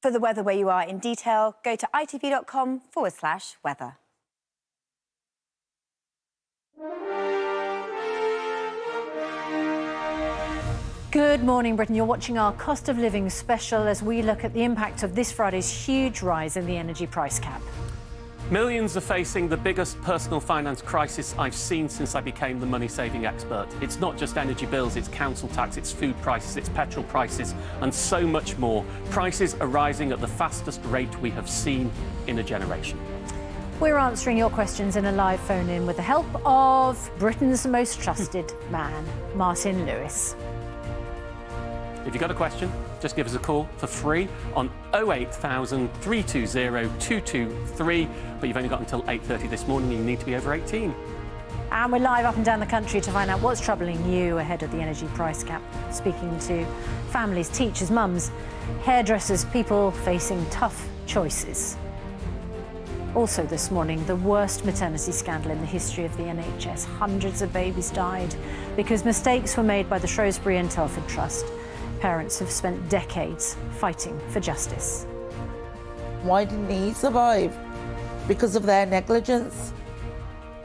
For the weather where you are in detail, go to itv.com/weather. Good morning, Britain. You're watching our cost of living special as we look at the impact of this Friday's huge rise in the energy price cap. Millions are facing the biggest personal finance crisis I've seen since I became the money-saving expert. It's not just energy bills, it's council tax, it's food prices, it's petrol prices, and so much more. Prices are rising at the fastest rate we have seen in a generation. We're answering your questions in a live phone-in with the help of Britain's most trusted man, Martin Lewis. If you've got a question, just give us a call for free on 08000 320 223. But you've only got until 8:30 this morning. You need to be over 18. And we're live up and down the country to find out what's troubling you ahead of the energy price cap. Speaking to families, teachers, mums, hairdressers, people facing tough choices. Also this morning, the worst maternity scandal in the history of the NHS. Hundreds of babies died because mistakes were made by the Shrewsbury and Telford Trust. Parents have spent decades fighting for justice. Why didn't he survive? Because of their negligence?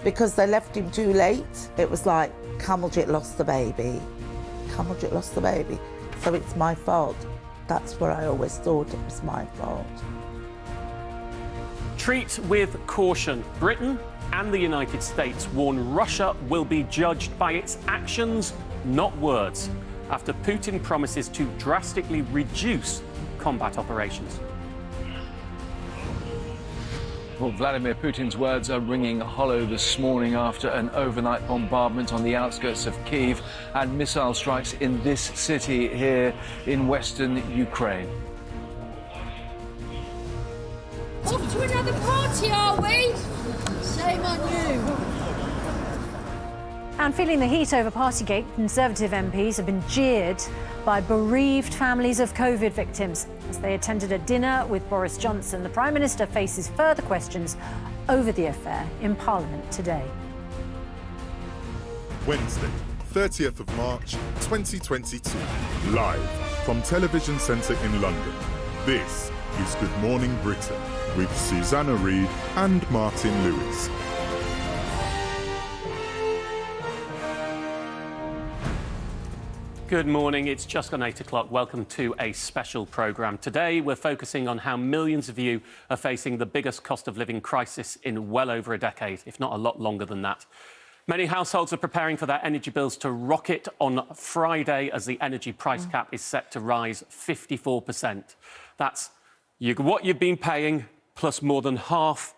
Because they left him too late? It was like, Cameljit lost the baby. Cameljit lost the baby. So it's my fault. That's what I always thought, it was my fault. Treat with caution. Britain and the United States warn Russia will be judged by its actions, not words, after Putin promises to drastically reduce combat operations. Well, Vladimir Putin's words are ringing hollow this morning after an overnight bombardment on the outskirts of Kyiv and missile strikes in this city here in western Ukraine. Off to another party, are we? Shame on you. And feeling the heat over Partygate, Conservative MPs have been jeered by bereaved families of COVID victims. As they attended a dinner with Boris Johnson, the Prime Minister faces further questions over the affair in Parliament today. Wednesday, 30th of March, 2022. Live from Television Centre in London. This is Good Morning Britain with Susanna Reid and Martin Lewis. Good morning, it's just gone 8 o'clock. Welcome to a special programme. Today we're focusing on how millions of you are facing the biggest cost of living crisis in well over a decade, if not a lot longer than that. Many households are preparing for their energy bills to rocket on Friday as the energy price cap is set to rise 54%. That's what you've been paying plus more than half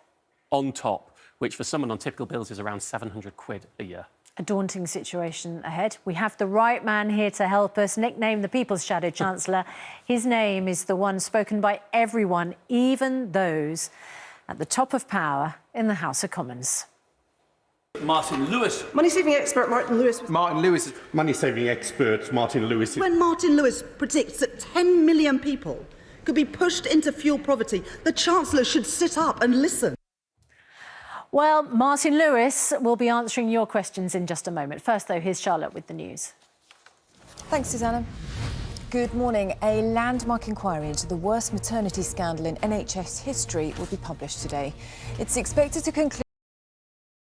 on top, which for someone on typical bills is around 700 quid a year. A daunting situation ahead. We have the right man here to help us, nicknamed the People's Shadow Chancellor. His name is the one spoken by everyone, even those at the top of power in the House of Commons. Martin Lewis. Money-saving expert Martin Lewis. Martin Lewis. Money-saving expert Martin Lewis. When Martin Lewis predicts that 10 million people could be pushed into fuel poverty, the Chancellor should sit up and listen. Well, Martin Lewis will be answering your questions in just a moment. First, though, here's Charlotte with the news. Thanks, Susanna. Good morning. A landmark inquiry into the worst maternity scandal in NHS history will be published today. It's expected to conclude